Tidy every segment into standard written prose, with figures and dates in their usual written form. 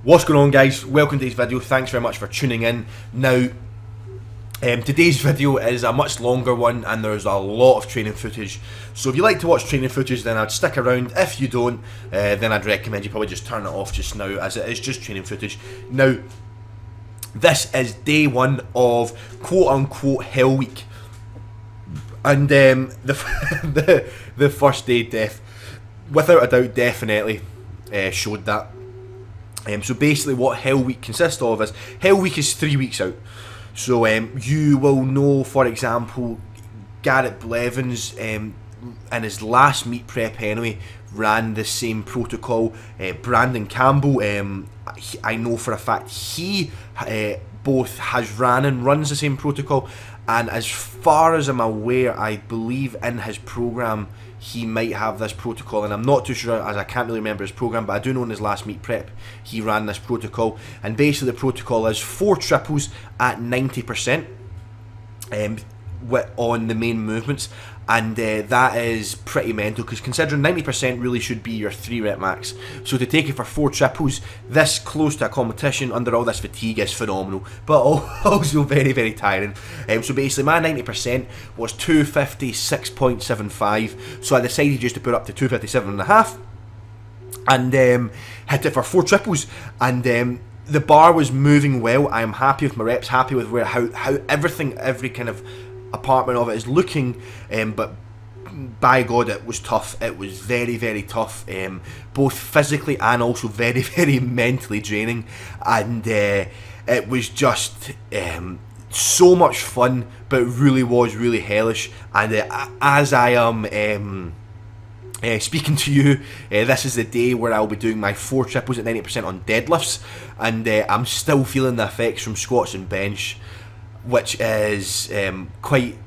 What's going on, guys? Welcome to today's video. Thanks very much for tuning in. Now, today's video is a much longer one and there's a lot of training footage. So if you like to watch training footage, then I'd stick around. If you don't, then I'd recommend you probably just turn it off just now, as it is just training footage. Now, this is day one of quote-unquote Hell Week. And the first day, without a doubt, definitely showed that. So basically what Hell Week consists of is, Hell Week is 3 weeks out. So you will know, for example, Garrett Blevins, in his last meet prep anyway, ran the same protocol. Brandon Campbell, I know for a fact he both has ran and runs the same protocol. And as far as I'm aware, I believe in his program he might have this protocol, and I'm not too sure as I can't really remember his program, but I do know in his last meet prep he ran this protocol. And basically the protocol is 4 triples at 90% on the main movements, and that is pretty mental, because considering 90% really should be your 3 rep max. So to take it for 4 triples this close to a competition under all this fatigue is phenomenal, but also very, very tiring. So basically my 90% was 256.75, so I decided just to put up to 257.5 and hit it for 4 triples, and the bar was moving well. I am happy with my reps, happy with how everything, every kind of apartment of it is looking, but by God it was tough. It was very, very tough, both physically and also very, very mentally draining, and it was just so much fun, but it really was really hellish. And as I am speaking to you, this is the day where I'll be doing my 4 triples at 90% on deadlifts, and I'm still feeling the effects from squats and bench, which is quite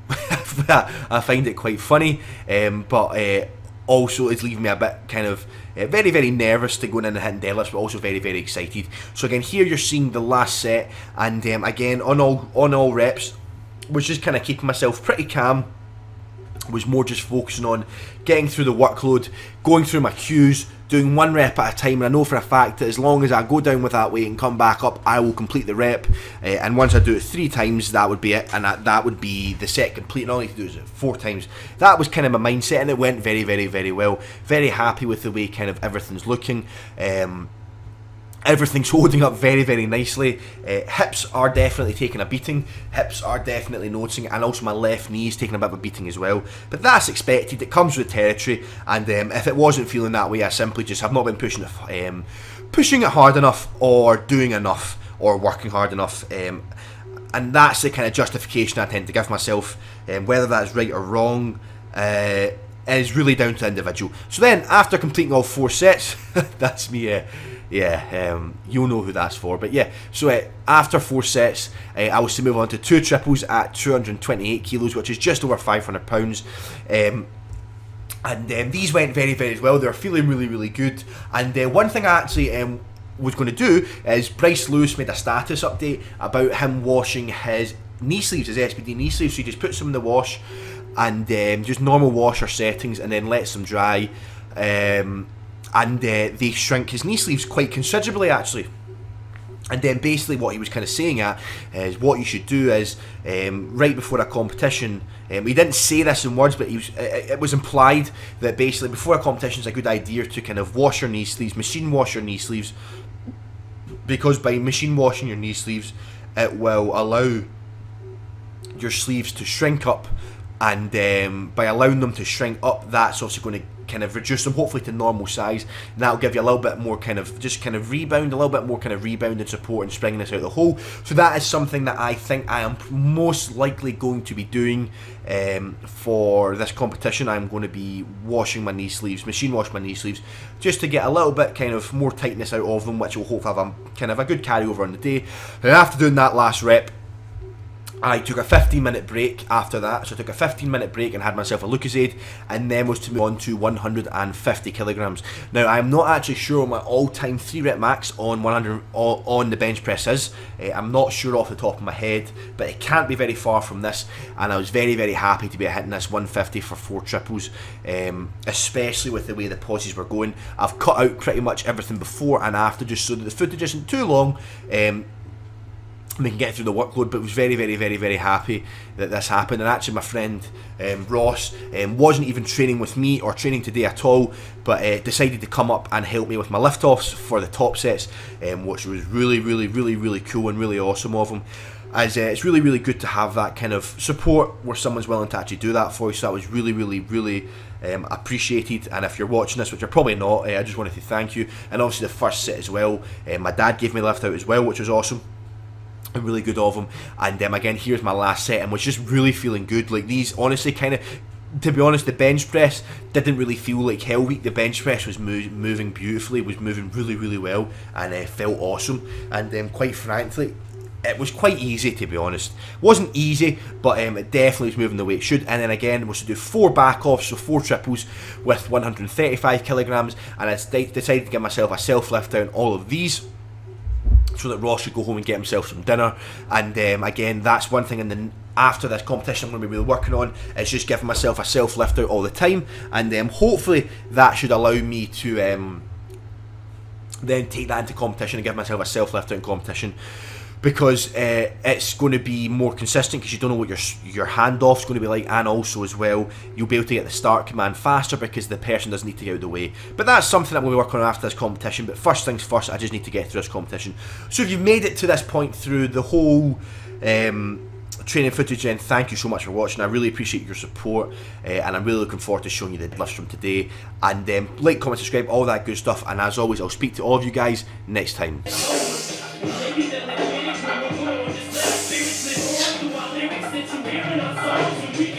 I find it quite funny, but also it's leaving me a bit kind of very, very nervous to going in and hitting deadlifts, but also very, very excited. So again, here you're seeing the last set, and again on all reps was just kind of keeping myself pretty calm, was more just focusing on getting through the workload, going through my cues, doing 1 rep at a time. And I know for a fact that as long as I go down with that weight and come back up, I will complete the rep, and once I do it 3 times, that would be it, and that would be the set complete, and all I need to do is it 4 times. That was kind of my mindset, and it went very, very, very well. Very happy with the way kind of everything's looking. Everything's holding up very, very nicely. Hips are definitely taking a beating. Hips are definitely noticing, and also my left knee is taking a bit of a beating as well. But that's expected. It comes with the territory. And if it wasn't feeling that way, I simply just have not been pushing it hard enough, or doing enough, or working hard enough. And that's the kind of justification I tend to give myself. Whether that's right or wrong is really down to the individual. So then, after completing all 4 sets, that's me. You'll know who that's for, but yeah. So after 4 sets, I was to move on to 2 triples at 228 kilos, which is just over 500 pounds. And these went very, very well. They were feeling really, really good. And one thing I actually was going to do is, Bryce Lewis made a status update about him washing his knee sleeves, his SPD knee sleeves. So he just puts them in the wash, and just normal washer settings, and then lets them dry. And they shrink his knee sleeves quite considerably, actually. And then basically what he was kind of saying is what you should do is, right before a competition, he didn't say this in words, but it was implied that basically before a competition is a good idea to kind of wash your knee sleeves, machine wash your knee sleeves, because by machine washing your knee sleeves, it will allow your sleeves to shrink up, and by allowing them to shrink up, that's also going to kind of reduce them hopefully to normal size, and that'll give you a little bit more kind of rebound, a little bit more kind of rebound and support and springing this out of the hole. So that is something that I think I am most likely going to be doing for this competition. I'm going to be washing my knee sleeves, machine wash my knee sleeves, just to get a little bit kind of more tightness out of them, which will hopefully have a kind of a good carryover on the day. And after doing that last rep, I took a 15-minute break after that, so I took a 15-minute break and had myself a Lucozade, and then was to move on to 150 kilograms. Now, I'm not actually sure what my all-time 3-rep max on 100 on the bench press is. I'm not sure off the top of my head, but it can't be very far from this, and I was very, very happy to be hitting this 150 for 4 triples, especially with the way the pauses were going. I've cut out pretty much everything before and after, just so that the footage isn't too long. We can get through the workload, but was very, very, very, very happy that this happened. And actually my friend Ross wasn't even training with me or training today at all, but decided to come up and help me with my lift offs for the top sets, which was really, really, really, really cool and really awesome of him. As it's really, really good to have that kind of support where someone's willing to actually do that for you. So that was really, really, really appreciated. And if you're watching this, which you're probably not, I just wanted to thank you. And obviously the first set as well, my dad gave me a lift out as well, which was awesome. Really good of him. And again, here's my last set, and was just really feeling good. Like, these honestly kind of, to be honest, the bench press didn't really feel like hell week. The bench press was moving beautifully, was moving really, really well, and felt awesome. And quite frankly, it was quite easy, to be honest. It wasn't easy, but it definitely was moving the way it should. And then again, was to do 4 back offs, so 4 triples with 135 kilograms, and I decided to give myself a self lift down all of these, so that Ross should go home and get himself some dinner. And again, that's one thing. And then after this competition, I'm going to be really working on is just giving myself a self lift out all the time, and hopefully that should allow me to then take that into competition and give myself a self lift out in competition, because it's going to be more consistent, because you don't know what your handoff's going to be like, and also as well you'll be able to get the start command faster because the person doesn't need to get out of the way. But that's something I'm going to be working on after this competition. But first things first, I just need to get through this competition. So if you've made it to this point through the whole training footage, then thank you so much for watching. I really appreciate your support, and I'm really looking forward to showing you the lifts from today. And like, comment, subscribe, all that good stuff. And as always, I'll speak to all of you guys next time. We